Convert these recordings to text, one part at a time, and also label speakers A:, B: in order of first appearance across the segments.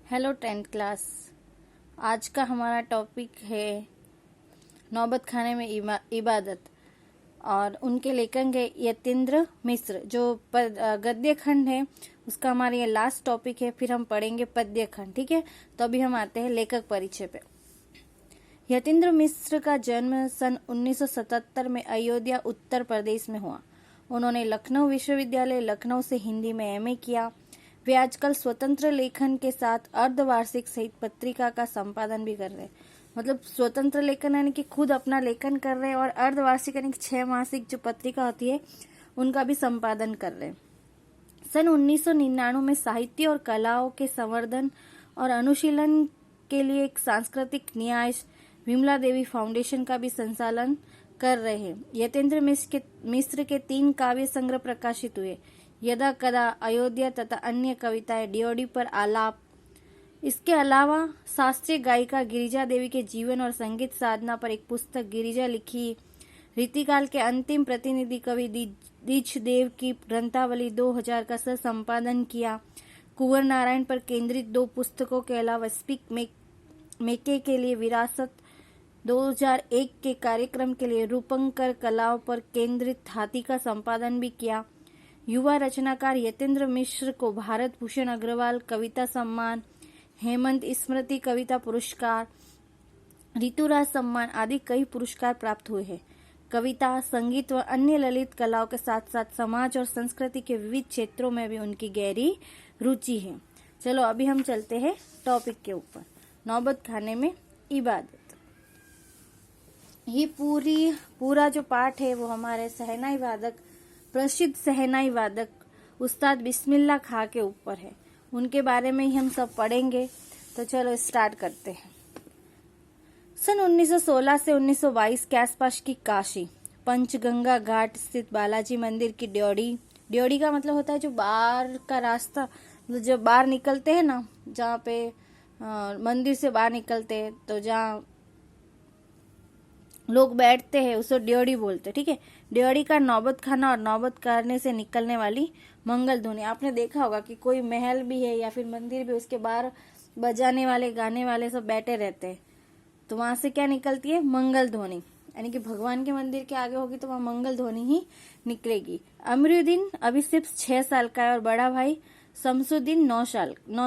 A: Hello 10th class. आज का हमारा टॉपिक है नौबत खाने में इबादत और उनके लेखक है यतीन्द्र मिश्र। जो गद्य खंड है उसका हमारा ये लास्ट टॉपिक है, फिर हम पढ़ेंगे पद्य खंड। ठीक है, तो अभी हम आते हैं लेखक परिचय पे। यतीन्द्र मिश्र का जन्म सन 1977 में अयोध्या उत्तर प्रदेश में हुआ। उन्होंने लखनऊ विश्वविद्यालय लखनऊ से हिंदी में एमए किया। वे आजकल स्वतंत्र लेखन के साथ अर्धवार्षिक सहित पत्रिका का संपादन भी कर रहे हैं। मतलब स्वतंत्र लेखन यानी कि खुद अपना लेखन कर रहे हैं, और अर्धवार्षिक यानी कि 6 मासिक जो पत्रिका होती है उनका भी संपादन कर रहे हैं। सन 1999 में साहित्य और कलाओं के संवर्धन और अनुशीलन के लिए एक सांस्कृतिक न्यास विमला देवी फाउंडेशन का भी संचालन कर रहे हैं। यतीन्द्र मिश्र के 3 काव्य संग्रह प्रकाशित हुए, यदा कदा, अयोध्या तथा अन्य कविताएं, डीओडी पर आलाप। इसके अलावा शास्त्रीय गायिका गिरिजा देवी के जीवन और संगीत साधना पर एक पुस्तक गिरिजा लिखी। रीतिकाल के अंतिम प्रतिनिधि कवि दीक्षदेव की ग्रंथावली 2000 का सह संपादन किया। कुंवर नारायण पर केंद्रित 2 पुस्तकों के अलावा स्पीक मेके के लिए विरासत 2001 के कार्यक्रम के लिए रूपंकर कलाओं पर केंद्रित हाथी का संपादन भी किया। युवा रचनाकार यतीन्द्र मिश्र को भारत भूषण अग्रवाल कविता सम्मान, हेमंत स्मृति कविता पुरस्कार, ऋतुराज सम्मान आदि कई पुरस्कार प्राप्त हुए हैं। कविता, संगीत व अन्य ललित कलाओं के साथ साथ समाज और संस्कृति के विविध क्षेत्रों में भी उनकी गहरी रुचि है। चलो अभी हम चलते हैं टॉपिक के ऊपर, नौबत खाने में इबादत। ये पूरा जो पाठ है वो हमारे सहनाई वादक, प्रसिद्ध सहनाई वादक उस्ताद बिस्मिल्ला खां के ऊपर है। उनके बारे में ही हम सब पढ़ेंगे। तो चलो स्टार्ट करते हैं। सन 1916 से 1922 के आसपास की काशी, पंचगंगा घाट स्थित बालाजी मंदिर की ड्योढ़ी का मतलब होता है जो बाहर का रास्ता, मतलब जब बाहर निकलते हैं ना, जहाँ पे मंदिर से बाहर निकलते हैं तो जहाँ लोग बैठते हैं उसे ड्योढ़ी बोलते हैं। ठीक है, ड्योढ़ी का नौबत खाना और नौबत करने से निकलने वाली मंगल ध्वनि। आपने देखा होगा कि कोई महल भी है या फिर मंदिर भी, उसके बाहर बजाने वाले गाने वाले सब बैठे रहते हैं, तो वहां से क्या निकलती है? मंगल ध्वनि। यानी कि भगवान के मंदिर के आगे होगी तो वहां मंगल ध्वनि ही निकलेगी। अमरुद्दीन अभी सिर्फ 6 साल का है और बड़ा भाई शमसुद्दीन 9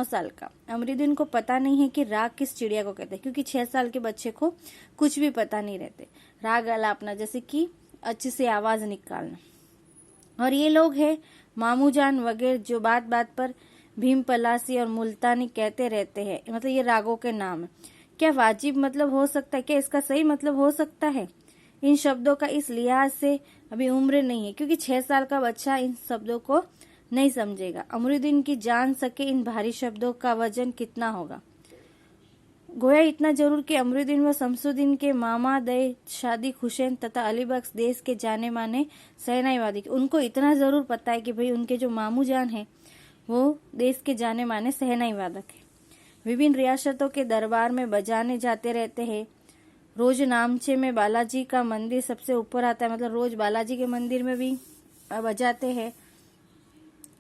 A: साल का। अमरुद्दीन को पता नहीं है कि राग किस चिड़िया को कहते हैं, क्योंकि 6 साल के बच्चे को कुछ भी पता नहीं रहते। राग अलापना जैसे कि अच्छे से आवाज निकालना। और ये लोग हैं मामूजान वगैरह, जो बात बात पर भीम पलासी और मुल्तानी कहते रहते हैं। मतलब ये रागों के नाम है। क्या वाजिब मतलब हो सकता है? क्या इसका सही मतलब हो सकता है? इन शब्दों का इस लिहाज से अभी उम्र नहीं है, क्योंकि 6 साल का बच्चा इन शब्दों को नहीं समझेगा। अमरुद्दीन की जान सके इन भारी शब्दों का वजन कितना होगा। गोया इतना जरूर कि अमरुद्दीन व शमसुद्दीन के मामा दय शादिक हुसैन तथा अलीबख्श देश के जाने माने सहनाईवादी, उनको इतना जरूर पता है कि भाई उनके जो मामू जान है वो देश के जाने माने सहनाई वादक है। विभिन्न रियासतों के दरबार में बजाने जाते रहते हैं। रोज नामचे में बालाजी का मंदिर सबसे ऊपर आता है, मतलब रोज बालाजी के मंदिर में भी बजाते हैं।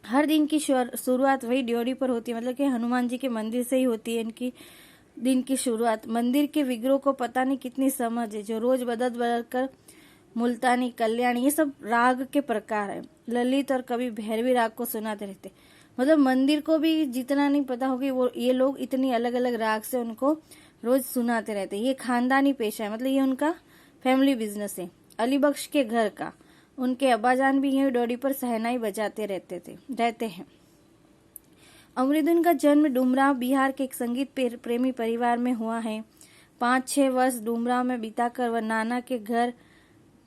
A: हर दिन की शुरुआत वही ड्योढ़ी पर होती है, मतलब कि हनुमान जी के मंदिर से ही होती है इनकी दिन की शुरुआत। मंदिर के विग्रह को पता नहीं कितनी समझ है, जो रोज बदल कर मुल्तानी, कल्याणी, ये सब राग के प्रकार है। ललित और कभी भैरवी राग को सुनाते रहते। मतलब मंदिर को भी जितना नहीं पता होगी, वो ये लोग इतनी अलग अलग राग से उनको रोज सुनाते रहते। ये खानदानी पेशा है, मतलब ये उनका फैमिली बिजनेस है। अलीबख्श के घर का, उनके अब्बाजान भी यही ड्योढ़ी पर सहनाई बजाते रहते हैं। अमरुद्दीन का जन्म डुमराव बिहार के एक संगीत प्रेमी परिवार में हुआ है। 5-6 वर्ष डुमराव में बिताकर वह नाना के घर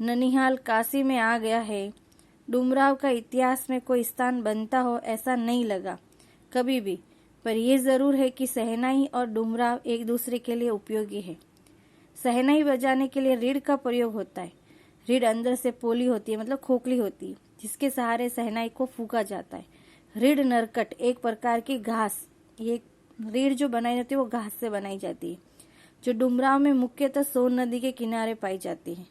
A: ननिहाल काशी में आ गया है। डुमराव का इतिहास में कोई स्थान बनता हो ऐसा नहीं लगा कभी भी, पर यह जरूर है कि सहनाई और डुमराव एक दूसरे के लिए उपयोगी है। सहनाई बजाने के लिए रीढ़ का प्रयोग होता है। रीढ़ अंदर से पोली होती है, मतलब खोखली होती है, जिसके सहारे सहनाई को फूंका जाता है। रीढ़ नरकट एक प्रकार की घास, ये रीढ़ जो बनाई जाती है वो घास से बनाई जाती है, जो डुमराव में मुख्यतः सोन नदी के किनारे पाई जाती है।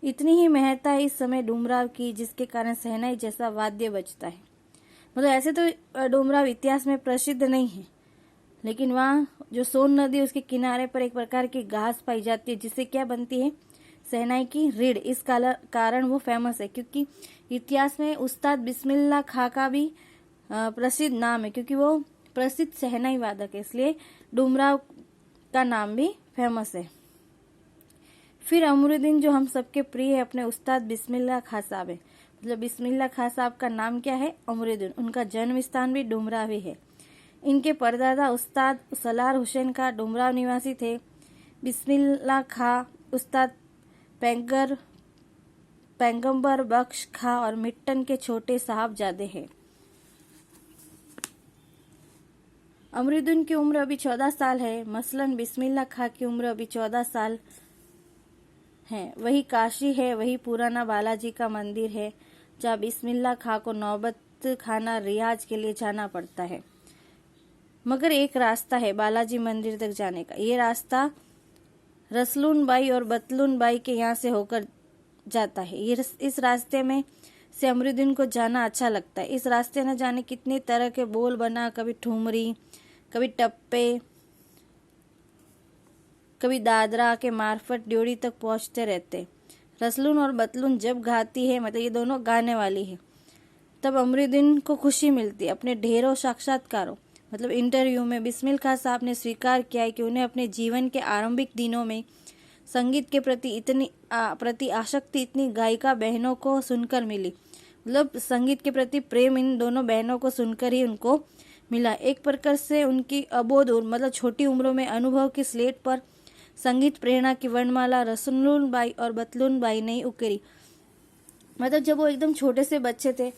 A: इतनी ही महत्ता है इस समय डुमराव की, जिसके कारण सहनाई जैसा वाद्य बजता है। मतलब ऐसे तो डुमराव इतिहास में प्रसिद्ध नहीं है, लेकिन वहाँ जो सोन नदी उसके किनारे पर एक प्रकार की घास पाई जाती है जिससे क्या बनती है, शहनाई की रीढ़। इस कारण वो फेमस है, क्योंकि इतिहास में उस्ताद बिस्मिल्लाह खां का भी प्रसिद्ध नाम है, क्योंकि वो प्रसिद्ध शहनाई वादक है, इसलिए डुमराव का नाम भी फेमस है। फिर अमरुद्दीन जो हम सबके प्रिय है अपने उस्ताद बिस्मिल्लाह खां साहब है। मतलब बिस्मिल्लाह खां साहब का नाम क्या है, अमरुद्दीन। उनका जन्म स्थान भी डुमराव ही है। इनके परदादा उस्ताद सलार हुसैन का डुमराव निवासी थे। बिस्मिल्लाह खां उस्ताद पैगंबर बख्श खां और मिट्टन के छोटे साहबजादे हैं। अमरुद्दीन की उम्र अभी 14 साल है। मसलन बिस्मिल्लाह खां की उम्र अभी 14 साल है। वही काशी है, वही पुराना बालाजी का मंदिर है जहाँ बिस्मिल्लाह खां को नौबत खाना रियाज के लिए जाना पड़ता है। मगर एक रास्ता है बालाजी मंदिर तक जाने का। ये रास्ता रसलून बाई और बतलून बाई के यहाँ से होकर जाता है। इस रास्ते में से अमरुद्दीन को जाना अच्छा लगता है। इस रास्ते न जाने कितने तरह के बोल बना, कभी ठुमरी, कभी टप्पे, कभी दादरा के मार्फत ड्योढ़ी तक पहुंचते रहते। रसलून और बतलून जब गाती है, मतलब ये दोनों गाने वाली है, तब अमरुद्दीन को खुशी मिलती है। अपने ढेरों साक्षात्कारों मतलब इंटरव्यू में बिस्मिल खां साहब ने स्वीकार किया है कि उन्हें अपने जीवन के आरंभिक दिनों में संगीत के प्रति आसक्ति इतनी गायिका बहनों को सुनकर मिली। मतलब संगीत के प्रति प्रेम इन दोनों बहनों को सुनकर ही उनको मिला। एक प्रकार से उनकी अबोध मतलब छोटी उम्रों में अनुभव की स्लेट पर संगीत प्रेरणा की वर्णमाला रसलून बाई और बतलून बाई ने उकेरी। मतलब जब वो एकदम छोटे से बच्चे थे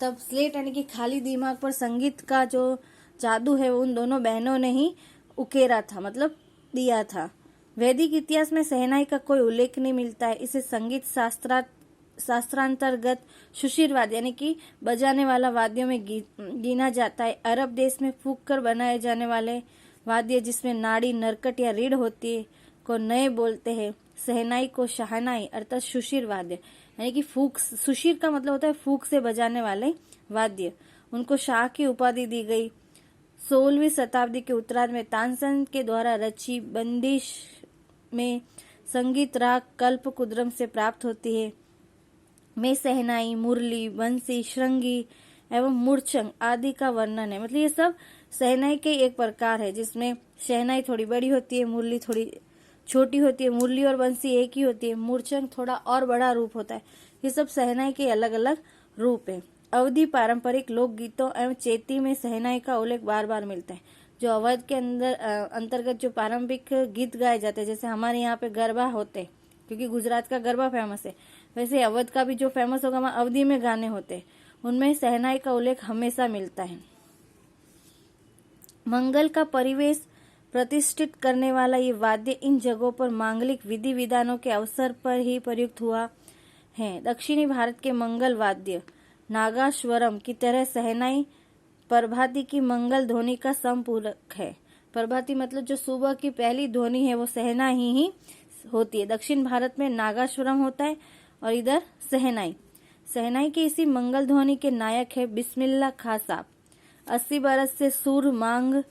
A: तब स्लेट यानी कि खाली दिमाग पर संगीत का जो जादू है वो उन दोनों बहनों ने ही उकेरा था, मतलब दिया था। वैदिक इतिहास में शहनाई का कोई उल्लेख नहीं मिलता है। इसे संगीत शास्त्रांतर्गत सुशीरवाद यानी कि बजाने वाला वाद्यों में गिना जाता है। अरब देश में फूंक कर बनाए जाने वाले वाद्य जिसमें नाड़ी, नरकट या रीढ़ होती है को नए बोलते हैं। शहनाई को शहनाई अर्थात सुशीर वाद्य यानी कि फूक, सुशीर का मतलब होता है फूक से बजाने वाले वाद्य, उनको शाह की उपाधि दी गई। 16वीं शताब्दी के उत्तरार्ध में तानसेन के द्वारा रची बंदिश में संगीत राग कल्प कुद्रम से प्राप्त होती है। में शहनाई, मुरली, बंसी, श्रृंगी एवं मूर्छंग आदि का वर्णन है। मतलब ये सब शहनाई के एक प्रकार है जिसमें शहनाई थोड़ी बड़ी होती है, मुरली थोड़ी छोटी होती है। मुरली और बंसी एक ही होती है, मूर्छंग थोड़ा और बड़ा रूप होता है। ये सब शहनाई के अलग अलग रूप है। अवधी पारंपरिक लोकगीतों एवं चेती में शहनाई का उल्लेख बार बार मिलता है। जो अवध के अंतर्गत जो पारंपरिक गीत गाए जाते हैं, जैसे हमारे यहाँ पे गरबा होते हैं, क्योंकि गुजरात का गरबा फेमस है, वैसे अवध का भी जो फेमस होगा वहाँ अवधी में गाने होते हैं, उनमें शहनाई का उल्लेख हमेशा मिलता है। मंगल का परिवेश प्रतिष्ठित करने वाला ये वाद्य इन जगहों पर मांगलिक विधि विधानों के अवसर पर ही प्रयुक्त हुआ है। दक्षिणी भारत के मंगल वाद्य नागास्वरम की तरह शहनाई प्रभाती की मंगल ध्वनि का संपूरक है। प्रभाती मतलब जो सुबह की पहली ध्वनि है वो शहनाई ही होती है। दक्षिण भारत में नागास्वरम होता है और इधर शहनाई। शहनाई के इसी मंगल ध्वनि के नायक है बिस्मिल्लाह खां साहब। 80 बरस से सुर मांग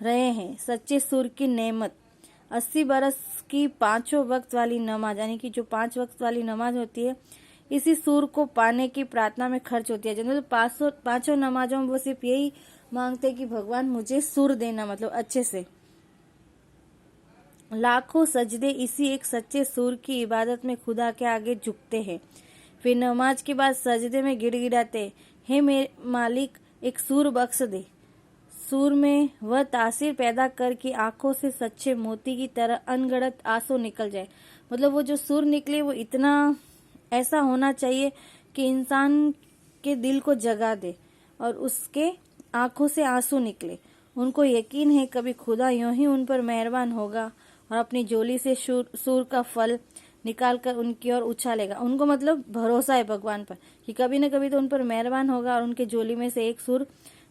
A: रहे हैं, सच्चे सुर की नेमत। 80 बरस की पांचों वक्त वाली नमाज यानी कि जो 5 वक्त वाली नमाज होती है, इसी सुर को पाने की प्रार्थना में खर्च होती है। मतलब पांचों नमाजों में वो सिर्फ यही मांगते कि भगवान मुझे सुर देना, मतलब अच्छे से। लाखों सजदे इसी एक सच्चे सुर की इबादत में खुदा के आगे झुकते हैं। फिर नमाज के बाद सजदे में गिड़गिड़ाते, हे मेरे मालिक एक सुर बख्श दे। सुर में वह तासीर पैदा कर कि आंखों से सच्चे मोती की तरह अनगढ़ंत आंसू निकल जाए। मतलब वो जो सुर निकले वो इतना ऐसा होना चाहिए कि इंसान के दिल को जगा दे और उसके आंखों से आंसू निकले। उनको यकीन है कभी खुदा यूं ही उन पर मेहरबान होगा और अपनी झोली से सुर का फल निकालकर उनकी ओर उछालेगा। उनको मतलब भरोसा है भगवान पर कि कभी न कभी तो उन पर मेहरबान होगा और उनके झोली में से एक सुर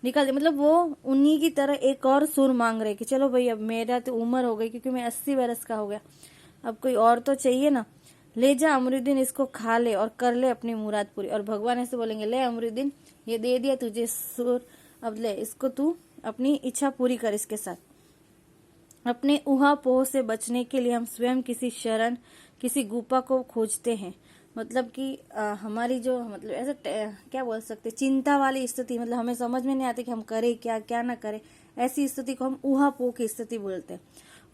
A: निकाल दे। मतलब वो उन्हीं की तरह एक और सुर मांग रहे कि चलो भाई अब मेरा तो उम्र हो गई, क्योंकि मैं 80 बरस का हो गया, अब कोई और तो चाहिए ना। ले जा अमरुद्दीन, इसको खा ले और कर ले अपनी मुराद पूरी। और भगवान ऐसे बोलेंगे, ले अमरुद्दीन ये दे दिया तुझे सुर, अब ले इसको तू अपनी इच्छा पूरी कर। इसके साथ अपने ऊहापोह से बचने के लिए हम स्वयं किसी शरण, किसी गुफा को खोजते हैं। मतलब कि हमारी जो मतलब ऐसे क्या बोल सकते, चिंता वाली स्थिति, मतलब हमें समझ में नहीं आती कि हम करें क्या क्या ना करें, ऐसी स्थिति को हम ऊहापोह की स्थिति बोलते हैं।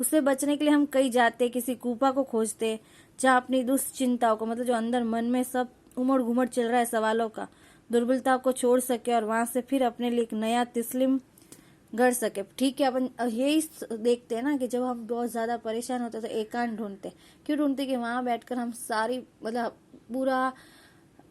A: उससे बचने के लिए हम कहीं जाते, किसी गुफा को खोजते, जहाँ अपनी दुश्चिंताओं को, मतलब जो अंदर मन में सब उमड़ घुमड़ चल रहा है सवालों का, दुर्बलता को छोड़ सके और वहां से फिर अपने लिए एक नया तिस्लिम गढ़ सके। ठीक है, अपन यही देखते हैं ना कि जब हम बहुत ज्यादा परेशान होते हैं तो एकांत ढूंढते। क्यों ढूंढते? कि वहां बैठकर हम सारी मतलब पूरा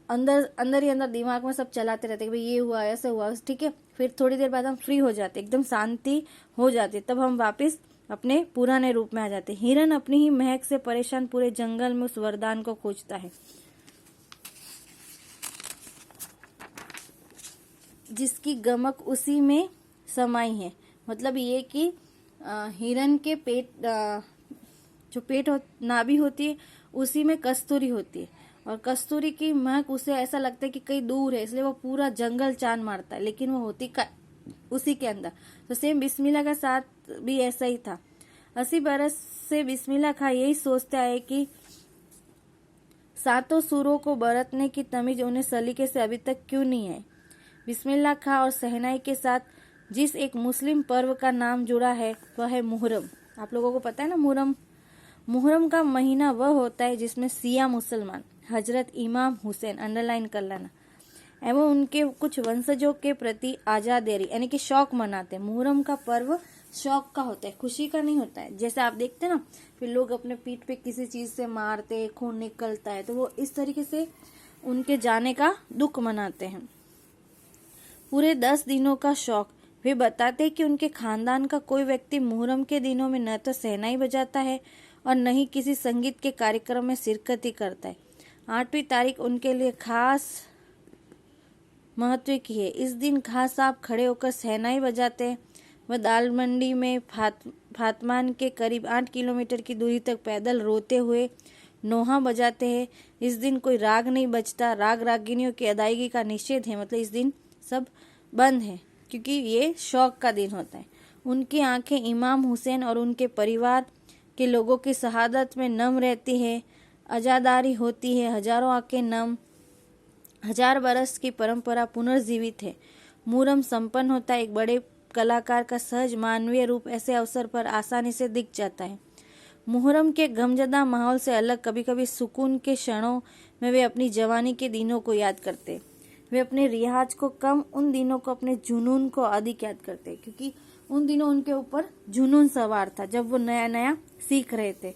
A: अंदर ही अंदर दिमाग में सब चलाते रहते कि भाई ये हुआ, ऐसा हुआ, ठीक है। फिर थोड़ी देर बाद हम फ्री हो जाते, एकदम शांति हो जाती, तब हम वापस अपने पुराने रूप में आ जाते। हिरन अपनी ही महक से परेशान पूरे जंगल में उस वरदान को खोजता है जिसकी गमक उसी में समाई है। मतलब ये कि हिरन के पेट, जो पेट नाभि होती है उसी में कस्तूरी होती है, और कस्तूरी की महक उसे ऐसा लगता है कि कहीं दूर है, इसलिए वो पूरा जंगल चांद मारता है, लेकिन वो होती उसी के अंदर। तो सेम बिस्मिल्लाह का साथ भी ऐसा ही था। 80 बरस से बिस्मिल्लाह खां यही सोचता है कि सातों सूरों को बरतने की तमीज उन्हें सलीके से अभी तक क्यों नहीं है। बिस्मिल्लाह खां और शहनाई के साथ जिस एक मुस्लिम पर्व का नाम जुड़ा है वह है मुहर्रम। आप लोगों को पता है ना मुहर्रम? मुहर्रम का महीना वह होता है जिसमें सिया मुसलमान हजरत इमाम हुसैन, अंडरलाइन कर लेना, एवं उनके कुछ वंशजों के प्रति आजादेरी यानी कि शौक मनाते हैं। मुहर्रम का पर्व शौक का होता है, खुशी का नहीं होता है। जैसे आप देखते हैं ना, फिर लोग अपने पीठ पे किसी चीज से मारते, खून निकलता है, तो वो इस तरीके से उनके जाने का दुख मनाते हैं। पूरे 10 दिनों का शौक। वे बताते हैं कि उनके खानदान का कोई व्यक्ति मुहर्रम के दिनों में न तो शहनाई बजाता है और न ही किसी संगीत के कार्यक्रम में शिरकत करता है। 8वीं तारीख उनके लिए खास महत्व की है। इस दिन खां साहब खड़े होकर शहनाई बजाते हैं। वह दाल मंडी में फातमान के करीब 8 किलोमीटर की दूरी तक पैदल रोते हुए नोहा बजाते हैं। इस दिन कोई राग नहीं बजता, राग रागिनियों की अदायगी का निषेध है, मतलब इस दिन सब बंद है क्योंकि ये शौक का दिन होता है। उनकी आंखें इमाम हुसैन और उनके परिवार के लोगों की शहादत में नम रहती है, अजादारी होती है। हजारों आंखें नम, 1000 बरस की परंपरा पुनर्जीवित है। मुहर्रम संपन्न होता है। एक बड़े कलाकार का सहज मानवीय रूप ऐसे अवसर पर आसानी से दिख जाता है। मुहर्रम के गमजदा माहौल से अलग कभी कभी सुकून के क्षणों में वे अपनी जवानी के दिनों को याद करते। वे अपने रियाज को कम, उन दिनों को अपने जुनून को अधिक याद करते, क्योंकि उन दिनों उनके ऊपर जुनून सवार था जब वो नया नया सीख रहे थे।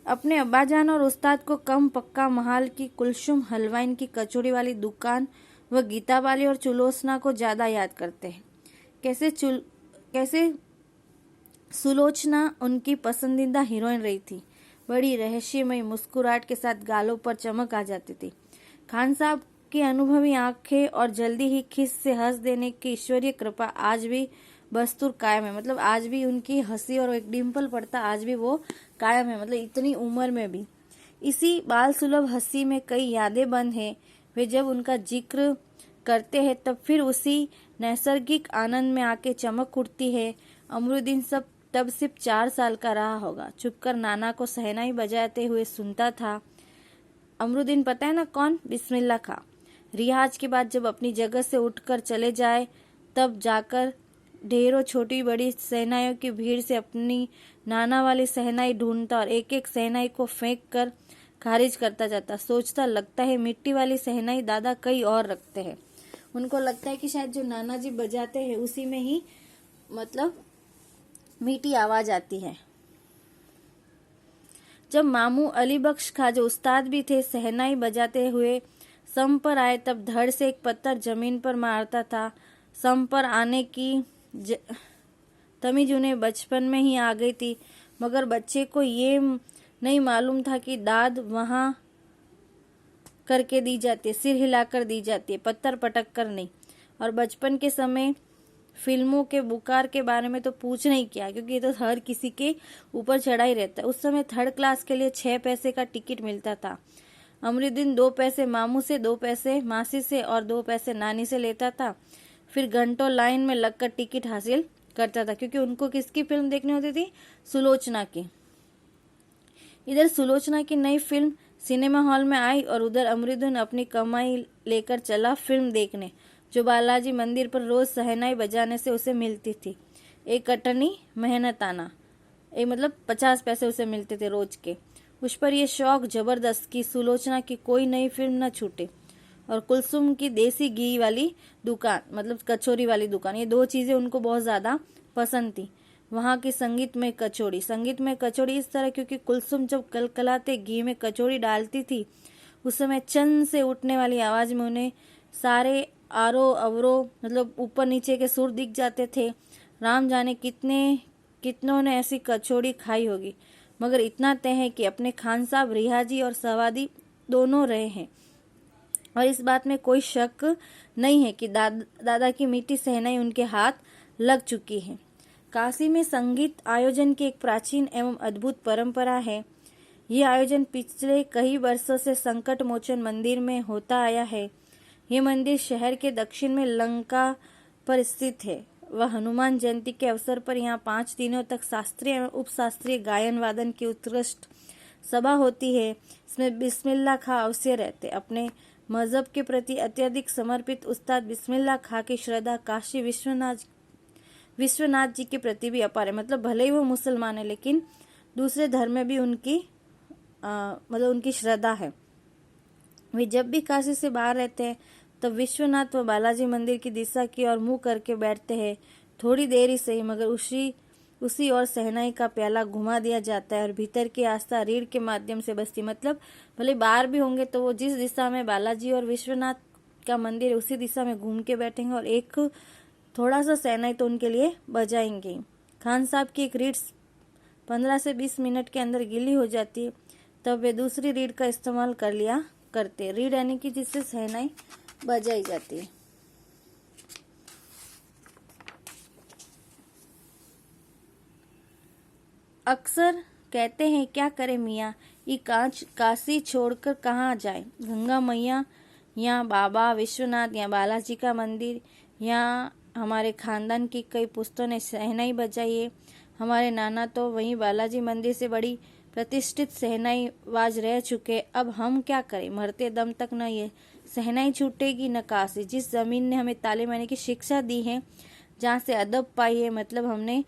A: अपने अब्बाजान और उस्ताद को कम, पक्का महाल की कुलसुम हलवाइन की कचौड़ी वाली दुकान व गीता वाली और चुलोचना को ज्यादा याद करते हैं। कैसे सुलोचना उनकी पसंदीदा हीरोइन रही थी। बड़ी रहस्यमय मुस्कुराहट के साथ गालों पर चमक आ जाती थी। खान साहब की अनुभवी आंखें और जल्दी ही खिस से हंस देने की ईश्वरीय कृपा आज भी बस्तूर कायम है। मतलब आज भी उनकी हंसी और एक डिम्पल पड़ता आज भी वो कायम है, मतलब इतनी उम्र में भी। इसी बाल सुलभ हंसी में कई यादें बंद हैं। वे जब उनका जिक्र करते हैं तब फिर उसी नैसर्गिक आनंद में आके चमक उठती है। अमरुद्दीन सब तब सिर्फ 4 साल का रहा होगा। चुपकर नाना को शहनाई बजाते हुए सुनता था। अमरुद्दीन पता है ना कौन? बिस्मिल्लाह खां। रियाज के बाद जब अपनी जगह से उठकर चले जाए तब जाकर ढेरों छोटी बड़ी शहनाइयों की भीड़ से अपनी नाना वाली शहनाई ढूंढता और एक एक शहनाई को फेंक कर खारिज करता जाता। सोचता लगता है मिट्टी वाली शहनाई दादा कई और रखते हैं। उनको लगता है कि शायद जो नाना जी बजाते हैं उसी में ही मतलब मीठी आवाज आती है। जब मामू अली बख्श खां जो उस्ताद भी थे शहनाई बजाते हुए सम पर आए तब धड़ से एक पत्थर जमीन पर मारता था। सम पर आने की तमीज उन्हें बचपन में ही आ गई थी, मगर बच्चे को ये नहीं मालूम था कि दाद वहां करके दी जाती है, सिर हिलाकर दी जाती है, पत्थर पटक कर नहीं। और बचपन के समय फिल्मों के बुकार के बारे में तो पूछ नहीं किया, क्योंकि ये तो हर किसी के ऊपर चढ़ा ही रहता है। उस समय 3rd क्लास के लिए 6 पैसे का टिकट मिलता था। अमरुद्दीन 2 पैसे मामू से, 2 पैसे मासी से और 2 पैसे नानी से लेता था। फिर घंटों लाइन में लगकर टिकट हासिल करता था, क्योंकि उनको किसकी फिल्म देखनी होती थी? सुलोचना की। इधर सुलोचना की नई फिल्म सिनेमा हॉल में आई और उधर अमृतधुन अपनी कमाई लेकर चला फिल्म देखने, जो बालाजी मंदिर पर रोज शहनाई बजाने से उसे मिलती थी। एक कटनी मेहनताना, एक मतलब 50 पैसे उसे मिलते थे रोज के। उस पर यह शौक जबरदस्त कि सुलोचना की कोई नई फिल्म न छूटे। और कुलसुम की देसी घी वाली दुकान, मतलब कचौरी वाली दुकान, ये दो चीजें उनको बहुत ज्यादा पसंद थी। वहाँ की संगीतमय कचौड़ी इस तरह, क्योंकि कुलसुम जब कलकलाते घी में कचौड़ी डालती थी, उस समय चंद से उठने वाली आवाज में उन्हें सारे आरो अवरो मतलब ऊपर नीचे के सुर दिख जाते थे। राम जाने कितनों ने ऐसी कचौड़ी खाई होगी, मगर इतना तय है कि अपने खान साहब रिहाजी और सवादी दोनों रहे हैं। और इस बात में कोई शक नहीं है कि दादा की मीठी सहनाई उनके हाथ लग चुकी है। काशी में संगीत आयोजन की एक प्राचीन एवं अद्भुत परंपरा है। यह आयोजन पिछले कई वर्षों से संकट मोचन मंदिर में होता आया है। यह मंदिर शहर के दक्षिण में लंका पर स्थित है। वह हनुमान जयंती के अवसर पर यहाँ 5 दिनों तक शास्त्रीय एवं उपशास्त्रीय गायन वादन की उत्कृष्ट सभा होती है। इसमें बिस्मिल्लाह खां अवश्य रहते। अपने मजहब के प्रति अत्यधिक समर्पित उस्ताद बिस्मिल्लाह खां की श्रद्धा काशी विश्वनाथ जी के प्रति भी अपार है। मतलब भले ही वो मुसलमान है, लेकिन दूसरे धर्म में भी उनकी मतलब उनकी श्रद्धा है। वे जब भी काशी से बाहर रहते हैं तब विश्वनाथ व बालाजी मंदिर की दिशा की ओर मुंह करके बैठते हैं। थोड़ी देर ही सही, मगर उसी ओर सहनाई का प्याला घुमा दिया जाता है और भीतर की आस्था रीढ़ के माध्यम से बसती। मतलब भले बाहर भी होंगे तो वो जिस दिशा में बालाजी और विश्वनाथ का मंदिर है उसी दिशा में घूम के बैठेंगे और एक थोड़ा सा सहनाई तो उनके लिए बजाएंगे। खान साहब की एक रीढ़ 15 से 20 मिनट के अंदर गीली हो जाती है, तब वे दूसरी रीढ़ का इस्तेमाल कर लिया करते। रीढ़ यानी कि जिससे सहनाई बजाई जाती है। अक्सर कहते हैं क्या करे मियाँ, ये काशी छोड़कर कहाँ जाए। गंगा मैया या बाबा विश्वनाथ या बालाजी का मंदिर या हमारे खानदान की कई पुश्तों ने सहनाई बजाई है। हमारे नाना तो वहीं बालाजी मंदिर से बड़ी प्रतिष्ठित सहनाई बाज रह चुके। अब हम क्या करें, मरते दम तक न ये सहनाई छूटेगी न काशी। जिस जमीन ने हमें तालीम आने की शिक्षा दी है, जहाँ से अदब पाई है, मतलब हमने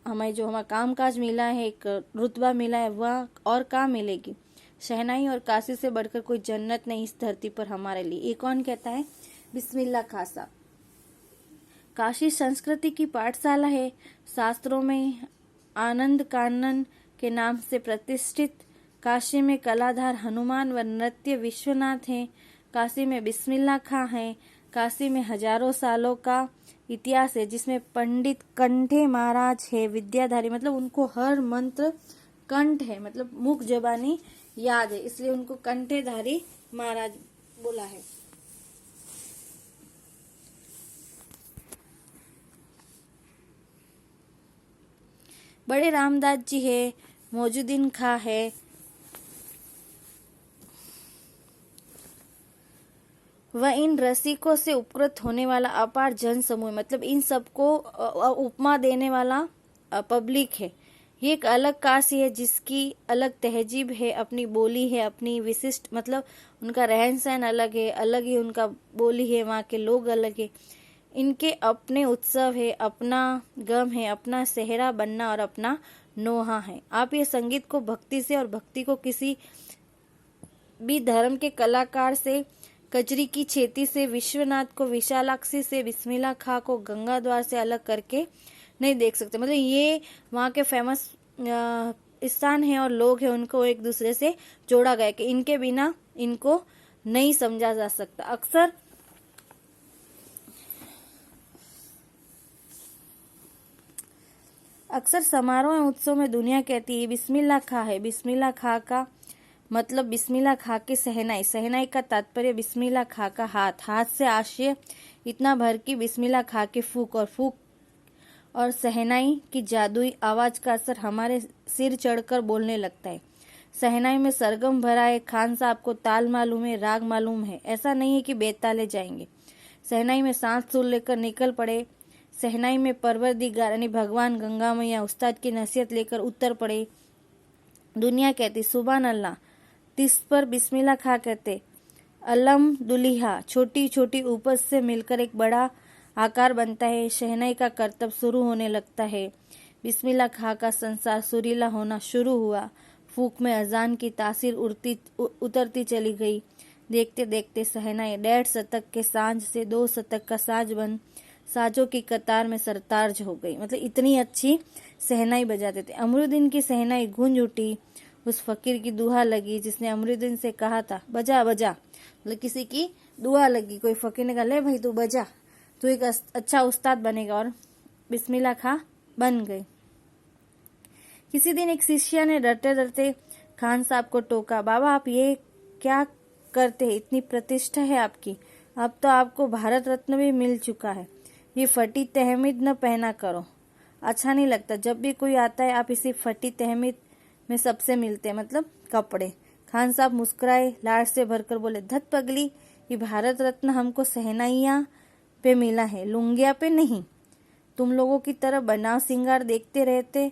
A: हमें जो हमारा कामकाज मिला है, एक रुतबा मिला है, वह और कहाँ मिलेगी। शहनाई और काशी से बढ़कर कोई जन्नत नहीं इस धरती पर हमारे लिए। ये कौन कहता है? बिस्मिल्लाह खां साहब। काशी संस्कृति की पाठशाला है। शास्त्रों में आनंद कानन के नाम से प्रतिष्ठित काशी में कलाधार हनुमान व नृत्य विश्वनाथ हैं। काशी में बिस्मिल्लाह खां है। काशी में हजारों सालों का इतिहास है, जिसमें पंडित कंठे महाराज है विद्याधारी, मतलब उनको हर मंत्र कंठ है, मतलब मुख जबानी याद है, इसलिए उनको कंठेधारी महाराज बोला है। बड़े रामदास जी है, मौजूदीन खां है, वह इन रसिकों से उपकृत होने वाला अपार जन समूह, मतलब इन सबको उपमा देने वाला पब्लिक है। ये एक अलग काशी है जिसकी अलग तहजीब है, अपनी बोली है, अपनी विशिष्ट, मतलब उनका रहन सहन अलग है, अलग ही उनका बोली है, वहाँ के लोग अलग है, इनके अपने उत्सव है, अपना गम है, अपना सेहरा बनना और अपना नोहा है। आप ये संगीत को भक्ति से और भक्ति को किसी भी धर्म के कलाकार से, कजरी की छेती से, विश्वनाथ को विशालाक्षी से, बिस्मिल्लाह खां को गंगा द्वार से अलग करके नहीं देख सकते। मतलब ये वहाँ के फेमस स्थान है और लोग हैं, उनको एक दूसरे से जोड़ा गया कि इनके बिना इनको नहीं समझा जा सकता। अक्सर समारोह और उत्सव में दुनिया कहती है बिस्मिल्लाह खां है। बिस्मिल्लाह खां का मतलब बिस्मिल्लाह खां की सहनाई, सहनाई का तात्पर्य बिस्मिल्लाह खां का हाथ, हाथ से आशय इतना भर की बिस्मिल्लाह खां की फूक और सहनाई की जादुई आवाज का असर हमारे सिर चढ़कर बोलने लगता है। सहनाई में सरगम भरा है। खान साहब को ताल मालूम है, राग मालूम है, ऐसा नहीं है कि बेताले जाएंगे। सहनाई में सांस सूर लेकर निकल पड़े। सहनाई में परवरदिगार यानी भगवान गंगा मैया उस्ताद की नसीहत लेकर उतर पड़े। दुनिया कहती सुभान अल्लाह, तिस पर बिस्मिल्लाह खा कहते अलहम्दुलिल्लाह। छोटी छोटी उपज से मिलकर एक बड़ा आकार बनता है। शहनाई का करतब शुरू होने लगता है। बिस्मिल्लाह खा का संसार सुरीला होना शुरू हुआ। फूक में अजान की तासीर उतरती चली गई। देखते देखते शहनाई 1.5 शतक के साज से 2 शतक का साज बन साजों की कतार में सरताज हो गई। मतलब इतनी अच्छी शहनाई बजाते थे। अमरुद्दीन की शहनाई गूंज उठी। उस फकीर की दुआ लगी जिसने अमरुद्दीन से कहा था बजा बजा। मतलब किसी की दुआ लगी, कोई फकीर ने कहा ले भाई तू बजा, तू एक अच्छा उस्ताद बनेगा, और बिस्मिल्लाह खा बन गई। किसी दिन एक शिष्य ने डरते डरते खान साहब को टोका, बाबा आप ये क्या करते हैं, इतनी प्रतिष्ठा है आपकी, अब तो आपको भारत रत्न भी मिल चुका है, ये फटी तहमीद न पहना करो, अच्छा नहीं लगता, जब भी कोई आता है आप इसी फटी तहमीद में सबसे मिलते हैं, मतलब कपड़े। खान साहब मुस्कुराए, लाड से भरकर बोले धत पगली, ये भारत रत्न हमको सहनाइयाँ पे मिला है, लुंगिया पे नहीं। तुम लोगों की तरह बनाव सिंगार देखते रहते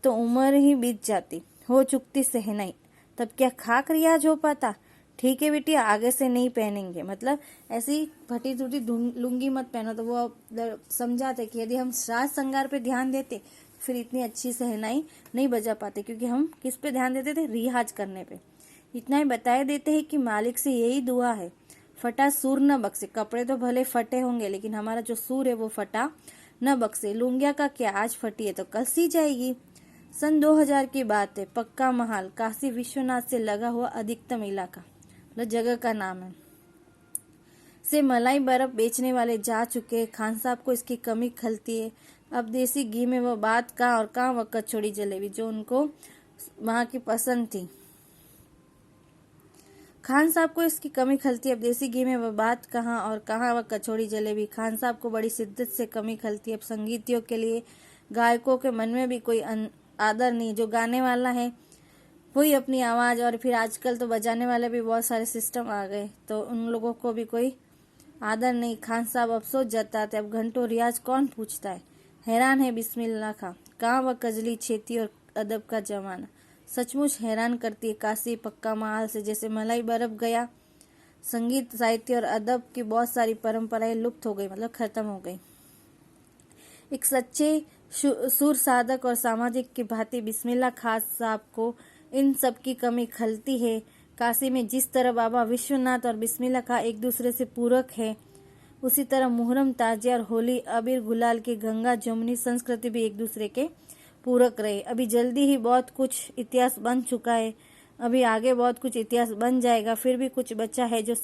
A: तो उम्र ही बीत जाती, हो चुकती सहनाई, तब क्या खाक रियाज हो पाता। ठीक है बेटी, आगे से नहीं पहनेंगे। मतलब ऐसी फटी टूटी लुंगी मत पहनो। तो वो समझाते कि यदि हम साज श्रृंगार पे ध्यान देते फिर इतनी अच्छी सहनाई नहीं बजा पाते, क्योंकि हम किस पे ध्यान देते थे, रियाज करने पे। इतना ही बताए देते हैं कि मालिक से यही दुआ है, फटा सूर न बख्शे। कपड़े तो भले फटे होंगे लेकिन हमारा जो सूर है वो फटा न बख्शे। लुंगिया का क्या, आज फटी है तो कल सी जाएगी। सन 2000 की बात है। पक्का महाल काशी विश्वनाथ से लगा हुआ अधिकतम इलाका, मतलब जगह का नाम है, से मलाई बर्फ बेचने वाले जा चुके। खान साहब को इसकी कमी खलती है। अब देसी घी में वो बात कहाँ और कहाँ वह कचौड़ी जलेबी जो उनको वहां की पसंद थी। खान साहब को इसकी कमी खलती है। अब देसी घी में वह बात कहाँ और कहाँ वह कचौड़ी जलेबी। खान साहब को बड़ी शिद्दत से कमी खलती है। अब संगीतियों के लिए गायकों के मन में भी कोई आदर नहीं। जो गाने वाला है वही अपनी आवाज, और फिर आजकल तो बजाने वाले भी बहुत सारे सिस्टम आ गए, तो उन लोगों को भी कोई आदर नहीं। खान साहब अफसोस जताते, अब घंटों रियाज कौन पूछता है। हैरान है बिस्मिल्लाह खां, कहाँ वह कजली छेती और अदब का जमाना। सचमुच हैरान करती है काशी पक्का महाल से जैसे मलाई बर्फ गया। संगीत साहित्य और अदब की बहुत सारी परंपराएं लुप्त हो गई, मतलब खत्म हो गई। एक सच्चे सुर साधक और सामाजिक की भांति बिस्मिल्लाह खान साहब को इन सब की कमी खलती है। काशी में जिस तरह बाबा विश्वनाथ और बिस्मिल्लाह खां एक दूसरे से पूरक है, उसी तरह मुहर्रम, ताजिया और होली, अबीर गुलाल की गंगा जमुनी संस्कृति भी एक दूसरे के पूरक रहे। अभी जल्दी ही बहुत कुछ इतिहास बन चुका है, अभी आगे बहुत कुछ इतिहास बन जाएगा, फिर भी कुछ बचा है जो